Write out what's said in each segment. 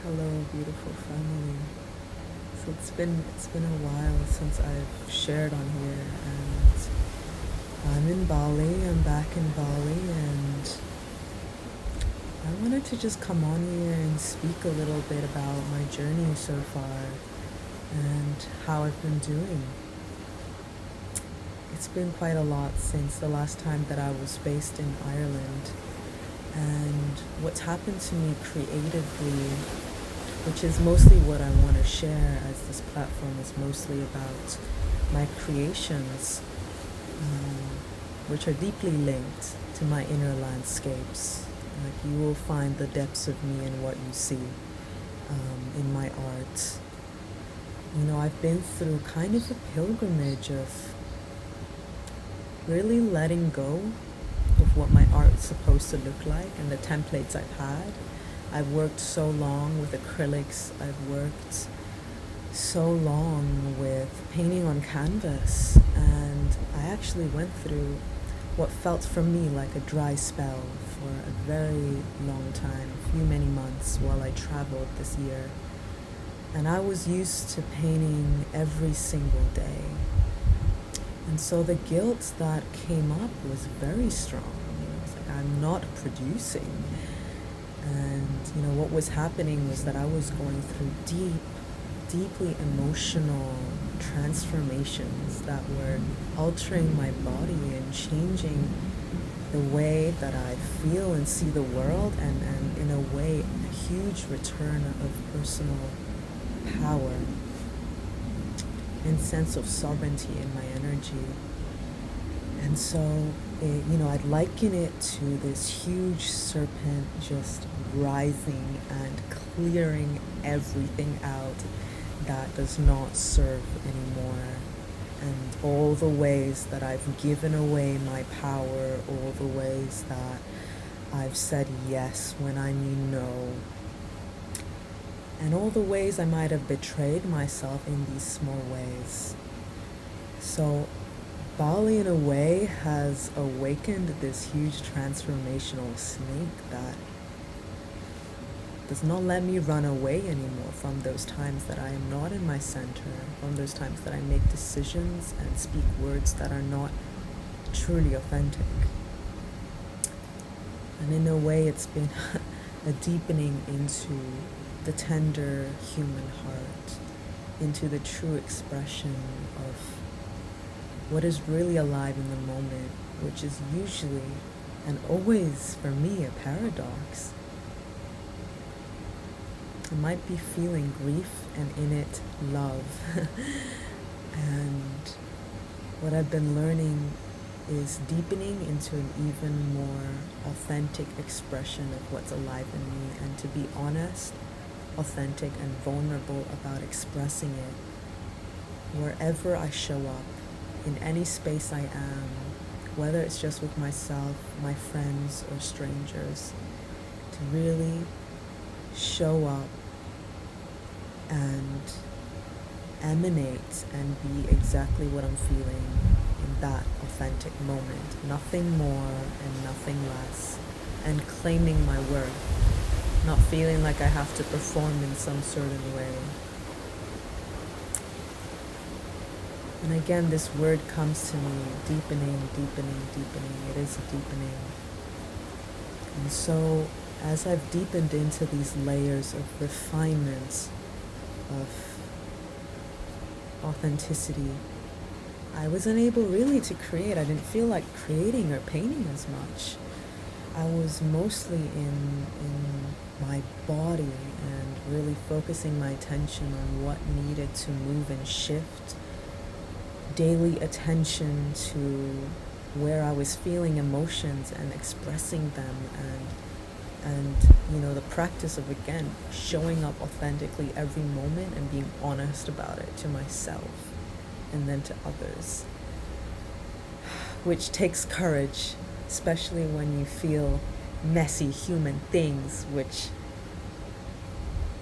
Hello, beautiful family. So it's been a while since I've shared on here, and I'm in Bali. I'm back in Bali, and I wanted to just come on here and speak a little bit about my journey so far and how I've been doing. It's been quite a lot since the last time that I was based in Ireland, and what's happened to me creatively, which is mostly what I want to share, as this platform is mostly about my creations, which are deeply linked to my inner landscapes. Like, you will find the depths of me in what you see, in my art. I've been through kind of a pilgrimage of really letting go of what my art's supposed to look like and the templates I've had. I've worked so long with acrylics. I've worked so long with painting on canvas, and I actually went through what felt for me like a dry spell for a very long time, many months while I traveled this year. And I was used to painting every single day. And so the guilt that came up was very strong. It's like, I'm not producing. And what was happening was that I was going through deeply emotional transformations that were altering my body and changing the way that I feel and see the world, and in a way, a huge return of personal power and sense of sovereignty in my energy. And so, I'd liken it to this huge serpent just rising and clearing everything out that does not serve anymore. And all the ways that I've given away my power, all the ways that I've said yes when I mean no, and all the ways I might have betrayed myself in these small ways. So Bali, in a way, has awakened this huge transformational snake that does not let me run away anymore from those times that I am not in my center, from those times that I make decisions and speak words that are not truly authentic. And in a way, it's been a deepening into the tender human heart, into the true expression of what is really alive in the moment, which is usually and always for me a paradox. I might be feeling grief and in it love. And what I've been learning is deepening into an even more authentic expression of what's alive in me, and to be honest, authentic, and vulnerable about expressing it wherever I show up, in any space I am, whether it's just with myself, my friends, or strangers, to really show up and emanate and be exactly what I'm feeling in that authentic moment, nothing more and nothing less, and claiming my worth, not feeling like I have to perform in some certain way. And again, this word comes to me, deepening, deepening, deepening. It is a deepening. And so, as I've deepened into these layers of refinement, of authenticity, I wasn't able really to create. I didn't feel like creating or painting as much. I was mostly in my body and really focusing my attention on what needed to move and shift, daily attention to where I was feeling emotions and expressing them, and the practice of, again, showing up authentically every moment and being honest about it to myself and then to others, which takes courage, especially when you feel messy human things, which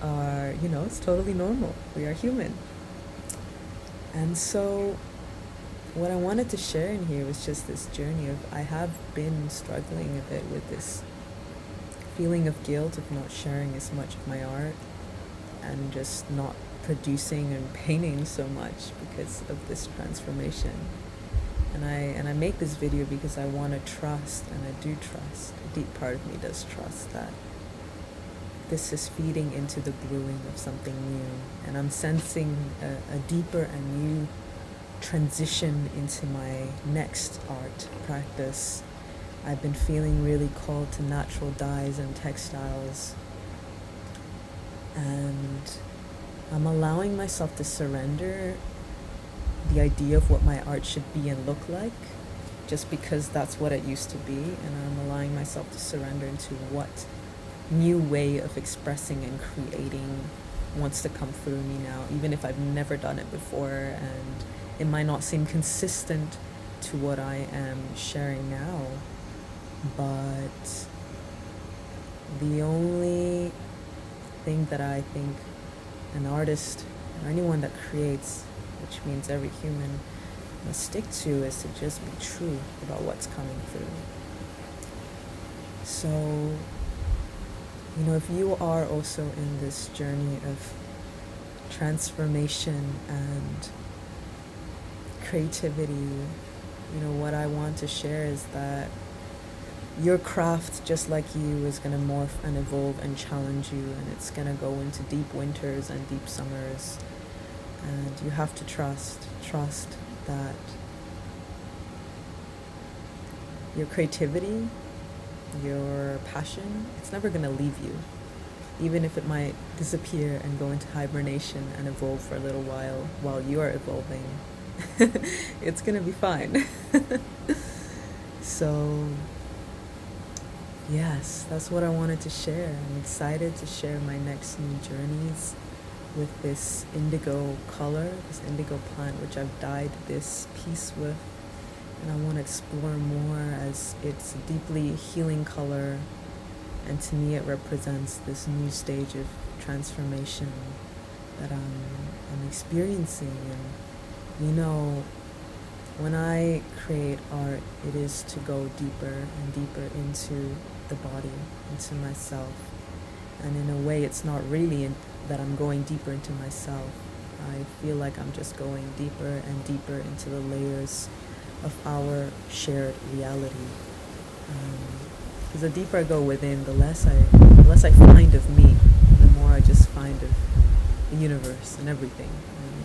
are, it's totally normal. We are human. And so what I wanted to share in here was just this journey of, I have been struggling a bit with this feeling of guilt of not sharing as much of my art, and just not producing and painting so much because of this transformation. And I make this video because I want to trust, and I do trust, a deep part of me does trust that this is feeding into the brewing of something new, and I'm sensing a deeper and new transition into my next art practice. I've been feeling really called to natural dyes and textiles, and I'm allowing myself to surrender the idea of what my art should be and look like, just because that's what it used to be, and I'm allowing myself to surrender into what new way of expressing and creating wants to come through me now, even if I've never done it before, and it might not seem consistent to what I am sharing now. But the only thing that I think an artist or anyone that creates, which means every human, must stick to is to just be true about what's coming through. So, if you are also in this journey of transformation and creativity, what I want to share is that your craft, just like you, is going to morph and evolve and challenge you, and it's going to go into deep winters and deep summers, and you have to trust that your creativity, your passion, it's never going to leave you, even if it might disappear and go into hibernation and evolve for a little while you're evolving. It's going to be fine. So yes, that's what I wanted to share. I'm excited to share my next new journeys with this indigo color, this indigo plant, which I've dyed this piece with. And I want to explore more, as it's a deeply healing color, and to me it represents this new stage of transformation that I'm experiencing. And when I create art, it is to go deeper and deeper into the body, into myself. And in a way, it's not really that I'm going deeper into myself. I feel like I'm just going deeper and deeper into the layers of our shared reality. Because the deeper I go within, the less I find of me, the more I just find of the universe and everything. And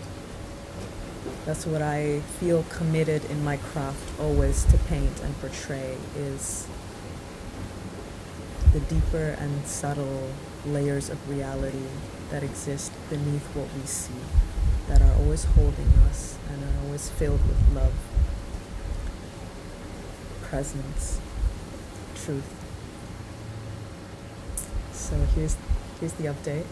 that's what I feel committed in my craft always to paint and portray, is the deeper and subtle layers of reality that exist beneath what we see, that are always holding us and are always filled with love, presence, truth. So here's the update.